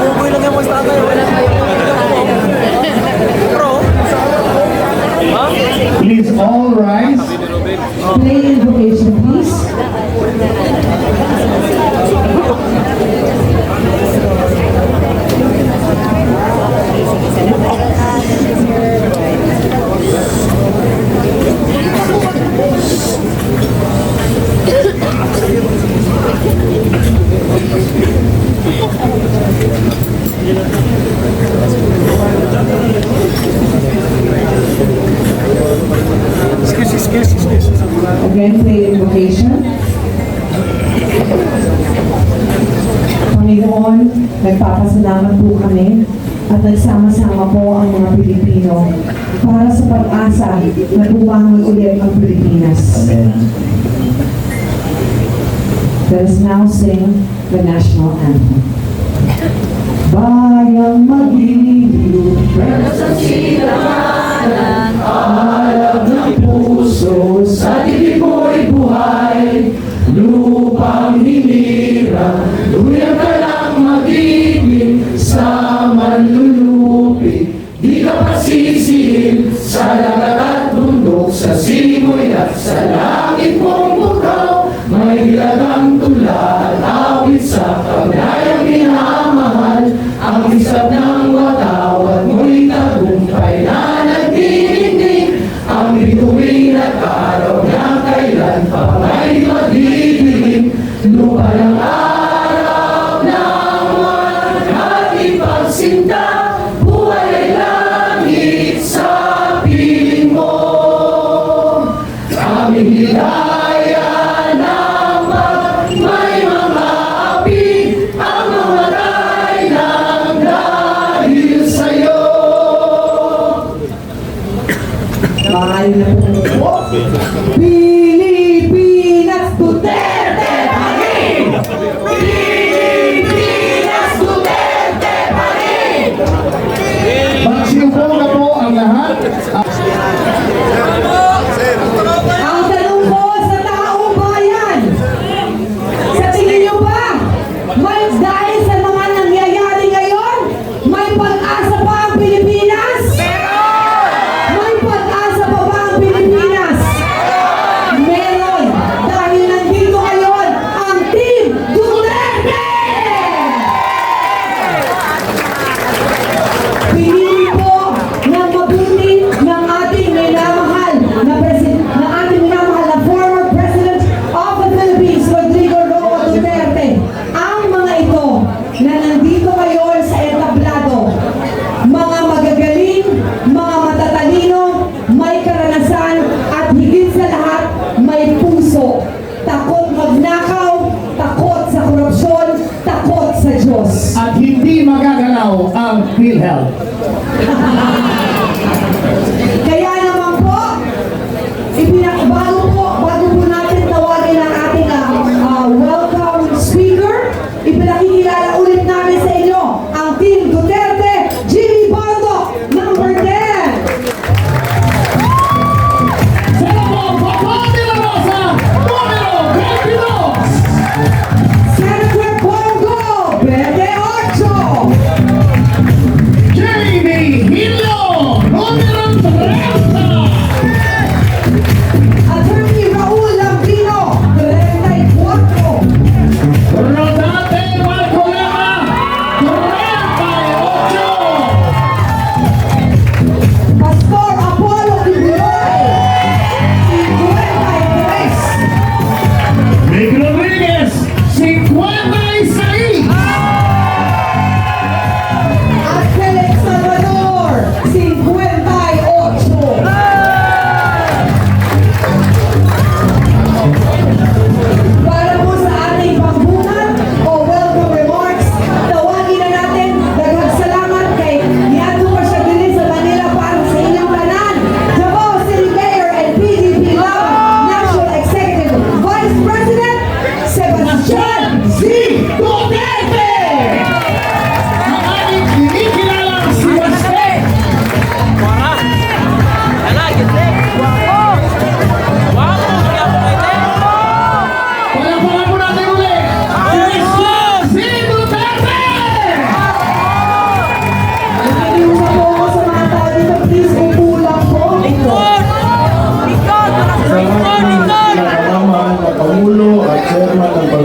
Buboy lang yung basta tayo. Please all rise. Play invocation, please. Excuse. Again, play invocation. Panginoon, nagpapasalamat po kami at nagsama-sama po ang mga Pilipino para sa pag-asa na bumangon ulit ang Pilipinas. Amen. Let us now sing the national anthem. Bayang mag-ibig, pero sa silanganan, alab ng puso, sa tinig mo'y buhay, lupang hinira, luyan ka lang mag-ibig, sa manlulupi, di ka pasisihin, sa lagat at bundok, sa simoy at sa langit mong bukaw, may ilagang tula at awit sa kagnayang minamahal, ang isap ng watawat mo'y tagumpay na nagdinig, ang bituin at araw na kailan pa may madidilim, lupa ng araw ng ating pagsinta, buhay ay langit sa piling mo, aming hidaya naman may mga api, ang mamatay ng dahil sa'yo. Mahal na po. Pilipinas Duterte pa rin! Pilipinas Duterte pa rin! Magsiupo na po ang lahat. Ang tanong po sa taong bayan, sa tingin niyo ba, may dahil sa mga nangyayari ngayon, may pag-asa pa ang Pilipinas? May pag-asa pa ba ang Pilipinas? Meron! Dahil nandito ngayon ang Team Duterte! Pinili po ng mabuti ng ating minamahal na former President of the Philippines, Rodrigo Roa Duterte. Ang mga ito na nandito ngayon sa entablado, mga magagaling, mga matatalino, may karanasan at higit sa lahat, may puso. Takot magnakaw, takot sa korupsyon, takot sa Diyos. At hindi magagalaw ang PhilHealth. Kaya naman po, bago po natin tawagin ang ating welcome speaker, ipinakikilala ulit namin sa inyo ang Team Duterte, Jimmy Bondo, number 10. Senador Juan de la Rosa, número 22. Senator Bongo, 28. Jamie Hilo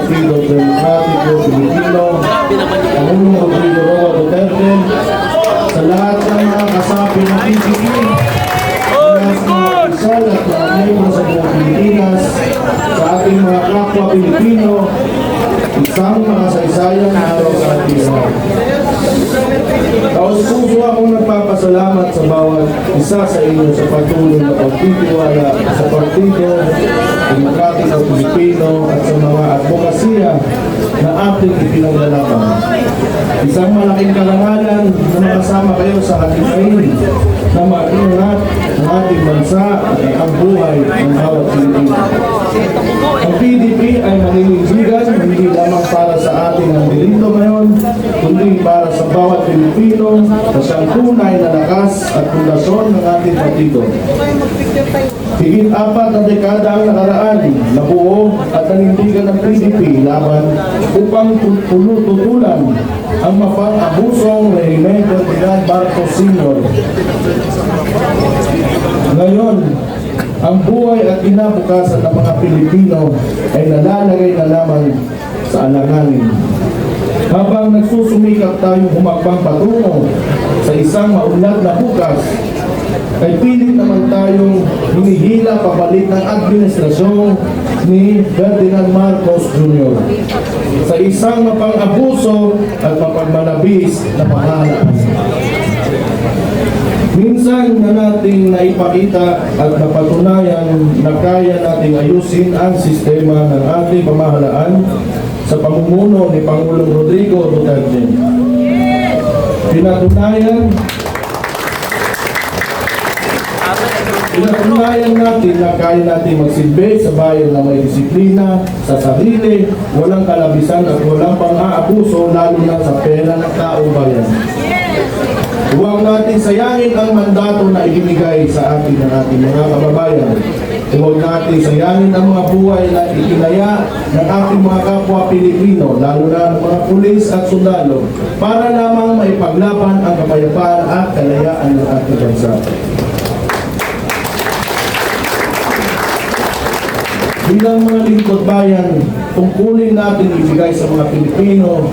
Partido Demokratiko Pilipino, Pangulong Rodrigo Roa Duterte, sa lahat ng mga kasapi ng PDP, mula sa mga opisyal at mga miyembro sa buong Pilipinas, sa ating mga kapwa Pilipino, isang makasaysayang araw sa ating lahat. Taos-puso akong nagpapasalamat sa bawat isa sa inyo sa patuloy na pagtitiwala sa Partido Demokratiko Pilipino at sa mga advokasya na ating ipinaglalaban. Isang malaking karangalan na makasama kayo sa hatimain na mag-ingat ng ating bansa at ang buhay ng bawat Pilipino. Ang PDP ay maninindigan hindi lamang para sa ating nandilito ngayon, kundi para sa bawat Pilipino na siyang tunay na lakas at pundasyon ng ating partido. Higit 4 na dekada ang nakaraan na buo at nanindigan ng PDP laban upang tutulan ang mapang-abusong Rehime Ferdinand Marcos Sr. Ngayon, ang buhay at kinabukasan ng mga Pilipino ay nalalagay na lamang sa alanganin. Habang nagsusumikap tayong humakbang patungo sa isang maunlad na bukas, ay pilit naman tayong hinihila pabalik ng administrasyon ni Ferdinand Marcos Jr. sa isang mapang-abuso at mapagmalabis na pamahalaan. Minsan na nating naipakita at napatunayan na kaya nating ayusin ang sistema ng ating pamahalaan sa pamumuno ni Pangulong Rodrigo Duterte. Pinatunayan natin na kaya natin magsilbi sa bayan na may disiplina, sa sarili, walang kalabisan at walang pang-aabuso lalo na sa pera ng taong bayan. Huwag natin sayangin ang mandato na ibinigay sa atin ng ating mga kababayan. Huwag natin sayangin ang mga buhay na itinaya ng ating mga kapwa Pilipino, lalo na ng mga pulis at sundalo, para lamang maipaglaban ang kapayapaan at kalayaan ng ating bansa. Bilang mga lingkod bayan, tungkulin natin ibigay sa mga Pilipino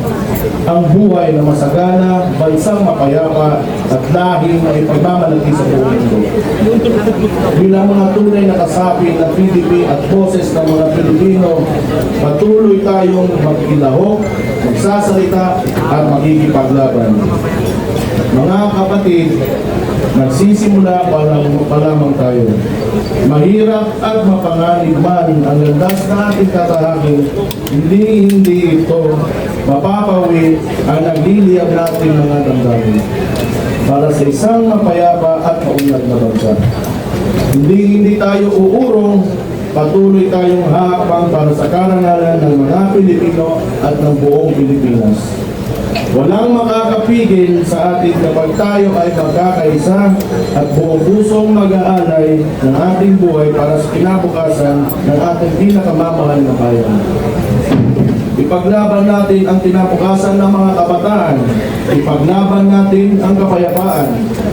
ang buhay na masagana, bansang mapayapa at lahing na ipagmamalaki sa buong mundo. Bilang mga tunay na kasapi ng PDP at boses ng mga Pilipino, patuloy tayong magkilahok, magsasalita at magkikipaglaban. Mga kapatid, nagsisimula pa lamang tayo. Mahirap at mapanganib man ang landas na ating tatahakin, hindi ito mapapawi ang nagliliyab natin mga damdamin para sa isang mapayapa at maunlad na bansa. Hindi tayo uurong, patuloy tayong hakbang para sa karangalan ng mga Pilipino at ng buong Pilipinas. Walang makakapigil sa atin kapag tayo ay magkakaisa at buong pusong mag-aalay ng ating buhay para sa kinabukasan ng ating pinakamamahal na bayan. Ipaglaban natin ang kinabukasan ng mga kabataan. Ipaglaban natin ang kapayapaan.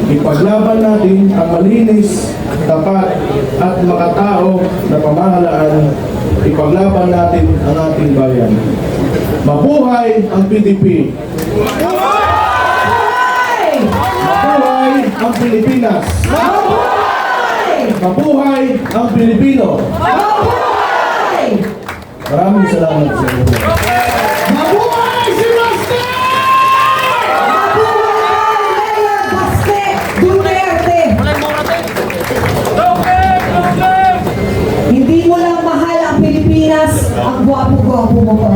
Ipaglaban natin ang malinis, tapat at makatao na pamahalaan. Ipaglaban natin ang ating bayan. Mabuhay ang PDP! Mabuhay ang Pilipinas! Mabuhay ang Pilipino! Maraming salamat sa inyo. Mabuhay si Baste! Baste Duterte! Hindi mo lang mahal ang Pilipinas, ang gwapo-gwapo mo pa.